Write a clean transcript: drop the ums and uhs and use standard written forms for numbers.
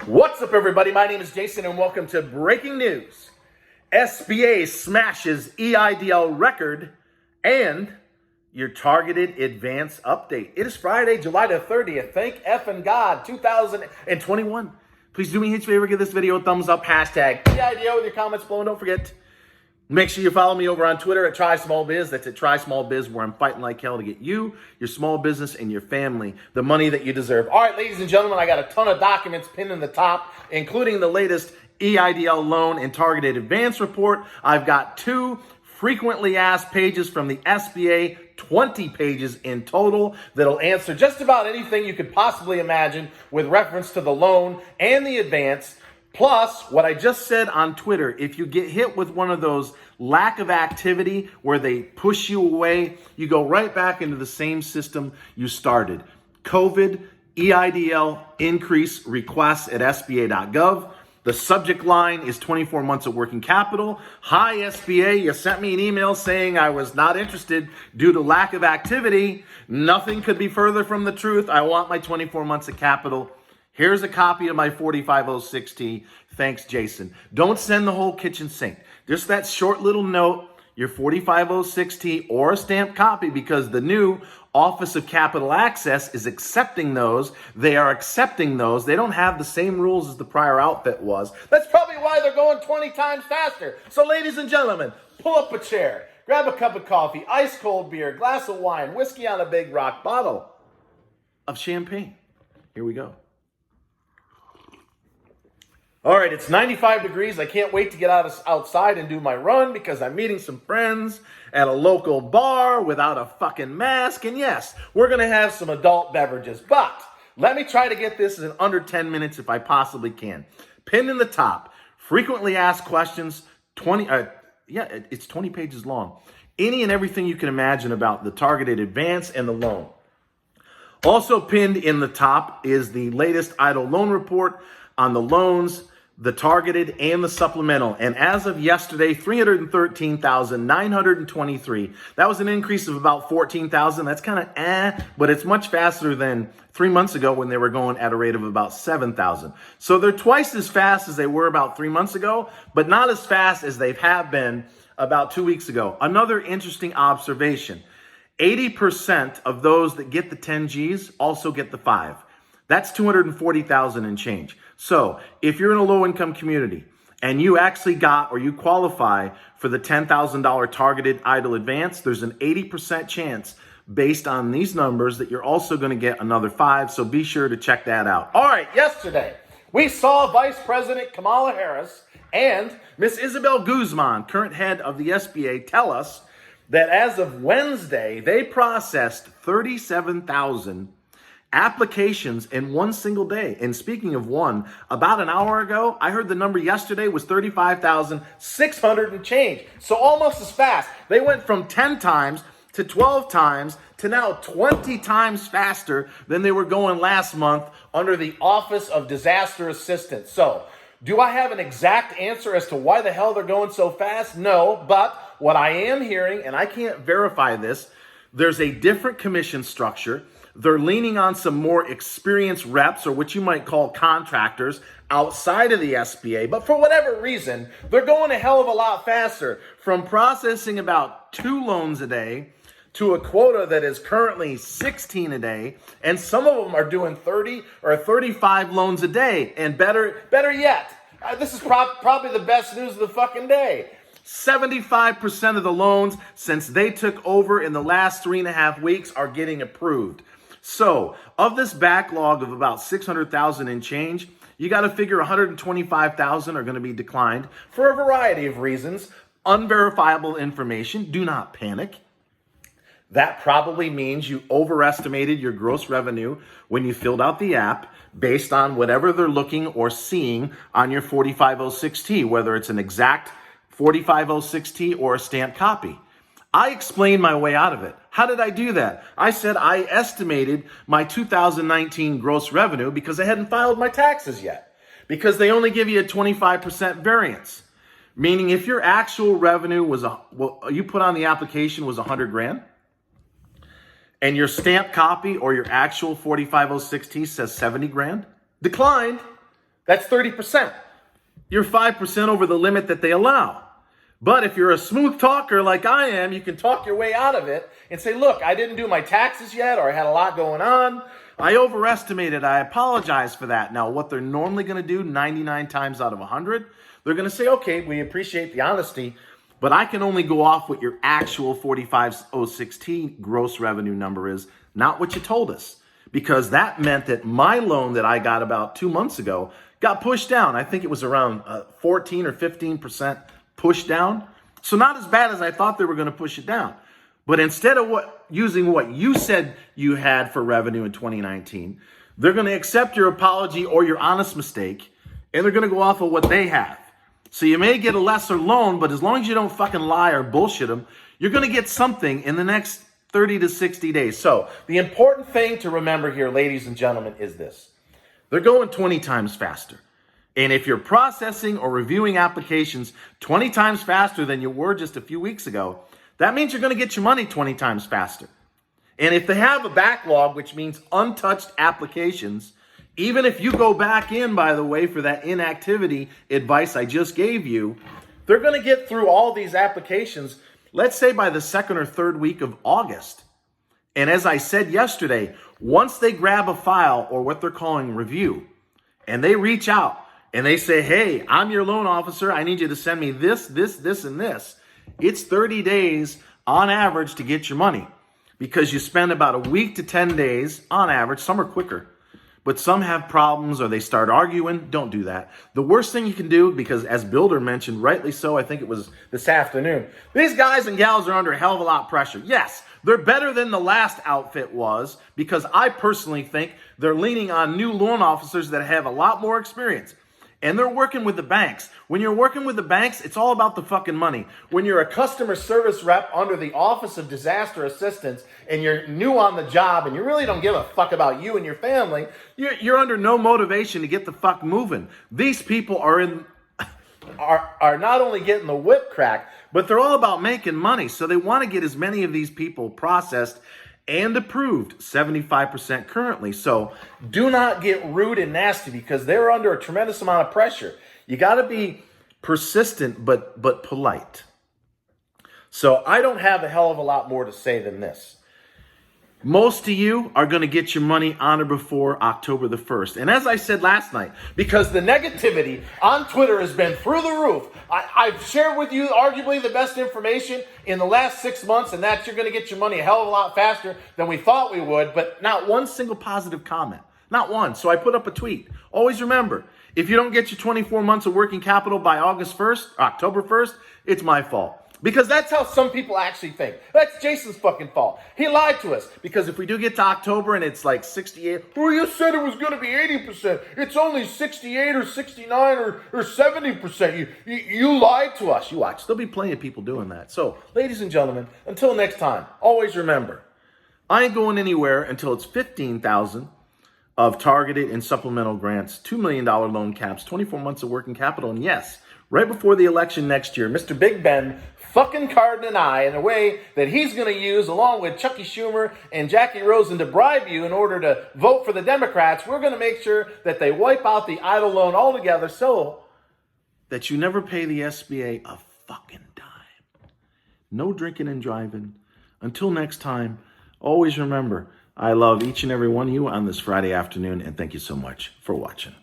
What's up, everybody? My name is Jason, and welcome to Breaking News. SBA smashes Eidl record and your targeted advance update. It is Friday, July the 30th. Thank effing God, 2021. Please do me a huge favor, give this video a thumbs up, hashtag Eidl with your comments below. And don't forget, make sure you follow me over on Twitter at TrySmallBiz. That's at TrySmallBiz, where I'm fighting like hell to get you, your small business, and your family the money that you deserve. All right, ladies and gentlemen, I got a ton of documents pinned in the top, including the latest Eidl loan and targeted advance report. I've got 2 frequently asked pages from the SBA, 20 pages in total, that'll answer just about anything you could possibly imagine with reference to the loan and the advance. Plus, what I just said on Twitter, if you get hit with one of those lack of activity where they push you away, you go right back into the same system you started. COVID, Eidl increase requests at SBA.gov. The subject line is 24 months of working capital. Hi, SBA, you sent me an email saying I was not interested due to lack of activity. Nothing could be further from the truth. I want my 24 months of capital. Here's a copy of my 4506T. Thanks, Jason. Don't send the whole kitchen sink. Just that short little note, your 4506T or a stamped copy, because the new Office of Capital Access is accepting those. They are accepting those. They don't have the same rules as the prior outfit was. That's probably why they're going 20 times faster. So, ladies and gentlemen, pull up a chair, grab a cup of coffee, ice cold beer, glass of wine, whiskey on a big rock, bottle of champagne. Here we go. All right, it's 95 degrees. I can't wait to get outside and do my run because I'm meeting some friends at a local bar without a fucking mask. And yes, we're going to have some adult beverages. But let me try to get this in under 10 minutes if I possibly can. Pinned in the top, frequently asked questions, it's 20 pages long. Any and everything you can imagine about the targeted advance and the loan. Also pinned in the top is the latest Eidl loan report on the loans, the targeted and the supplemental. And as of yesterday, 313,923. That was an increase of about 14,000. That's kind of but it's much faster than 3 months ago when they were going at a rate of about 7,000. So they're twice as fast as they were about 3 months ago, but not as fast as they have been about 2 weeks ago. Another interesting observation. 80% of those that get the 10 Gs also get the 5. That's 240,000 and change. So if you're in a low-income community and you actually got or you qualify for the $10,000 targeted Eidl advance, there's an 80% chance based on these numbers that you're also going to get another 5. So be sure to check that out. All right, yesterday we saw Vice President Kamala Harris and Miss Isabel Guzman, current head of the SBA, tell us that as of Wednesday, they processed 37,000 applications in one single day. And speaking of one, about an hour ago, I heard the number yesterday was 35,600 and change. So almost as fast. They went from 10 times to 12 times to now 20 times faster than they were going last month under the Office of Disaster Assistance. So, do I have an exact answer as to why the hell they're going so fast? No, but what I am hearing, and I can't verify this, there's a different commission structure. They're leaning on some more experienced reps, or what you might call contractors, outside of the SBA. But for whatever reason, they're going a hell of a lot faster. From processing about 2 loans a day to a quota that is currently 16 a day. And some of them are doing 30 or 35 loans a day. And better yet, this is probably the best news of the fucking day. 75% of the loans since they took over in the last 3.5 weeks are getting approved. So, of this backlog of about 600,000 and change, you got to figure 125,000 are going to be declined for a variety of reasons. Unverifiable information. Do not panic. That probably means you overestimated your gross revenue when you filled out the app based on whatever they're looking or seeing on your 4506T, whether it's an exact 4506T or a stamped copy. I explained my way out of it. How did I do that? I said I estimated my 2019 gross revenue because I hadn't filed my taxes yet. Because they only give you a 25% variance. Meaning if your actual revenue was, you put on the application was 100 grand, and your stamped copy or your actual 4506T says 70 grand, declined, That's 30%. You're 5% over the limit that they allow. But if you're a smooth talker like I am, you can talk your way out of it and say, look, I didn't do my taxes yet, or I had a lot going on. I overestimated. I apologize for that. Now, what they're normally going to do 99 times out of 100, they're going to say, okay, we appreciate the honesty, but I can only go off what your actual 4506T gross revenue number is, not what you told us. Because that meant that my loan that I got about 2 months ago got pushed down. I think it was around 14 or 15% pushed down. So not as bad as I thought they were going to push it down. But instead of using what you said you had for revenue in 2019, they're going to accept your apology or your honest mistake, and they're going to go off of what they have. So you may get a lesser loan, but as long as you don't fucking lie or bullshit them, you're going to get something in the next 30 to 60 days. So the important thing to remember here, ladies and gentlemen, is this. They're going 20 times faster. And if you're processing or reviewing applications 20 times faster than you were just a few weeks ago, that means you're going to get your money 20 times faster. And if they have a backlog, which means untouched applications, even if you go back in, by the way, for that inactivity advice I just gave you, they're going to get through all these applications, let's say by the second or third week of August. And as I said yesterday, once they grab a file or what they're calling review, and they reach out and they say, hey, I'm your loan officer. I need you to send me this, and this. It's 30 days on average to get your money because you spend about a week to 10 days on average. Some are quicker, but some have problems or they start arguing. Don't do that. The worst thing you can do, because as Builder mentioned, rightly so, I think it was this afternoon, these guys and gals are under a hell of a lot of pressure. Yes, they're better than the last outfit was because I personally think they're leaning on new loan officers that have a lot more experience. And they're working with the banks. When you're working with the banks, it's all about the fucking money. When you're a customer service rep under the Office of Disaster Assistance and you're new on the job and you really don't give a fuck about you and your family, you're under no motivation to get the fuck moving. These people are not only getting the whip crack, but they're all about making money. So they want to get as many of these people processed and approved, 75% currently. So do not get rude and nasty because they're under a tremendous amount of pressure. You got to be persistent but polite. So I don't have a hell of a lot more to say than this. Most of you are going to get your money on or before October the 1st. And as I said last night, because the negativity on Twitter has been through the roof, I've shared with you arguably the best information in the last 6 months, and that you're going to get your money a hell of a lot faster than we thought we would, but not one single positive comment. Not one. So I put up a tweet. Always remember, if you don't get your 24 months of working capital by August 1st, October 1st, it's my fault. Because that's how some people actually think. That's Jason's fucking fault. He lied to us. Because if we do get to October and it's like 68, well, you said it was going to be 80%. It's only 68 or 69 or 70%. You lied to us. You watch. There'll be plenty of people doing that. So, ladies and gentlemen, until next time, always remember, I ain't going anywhere until it's $15,000 of targeted and supplemental grants, $2 million loan caps, 24 months of working capital, and yes, right before the election next year, Mr. Big Ben fucking Cardin and I in a way that he's going to use along with Chucky Schumer and Jackie Rosen to bribe you in order to vote for the Democrats. We're going to make sure that they wipe out the Eidl loan altogether so that you never pay the SBA a fucking dime. No drinking and driving. Until next time, always remember, I love each and every one of you on this Friday afternoon, and thank you so much for watching.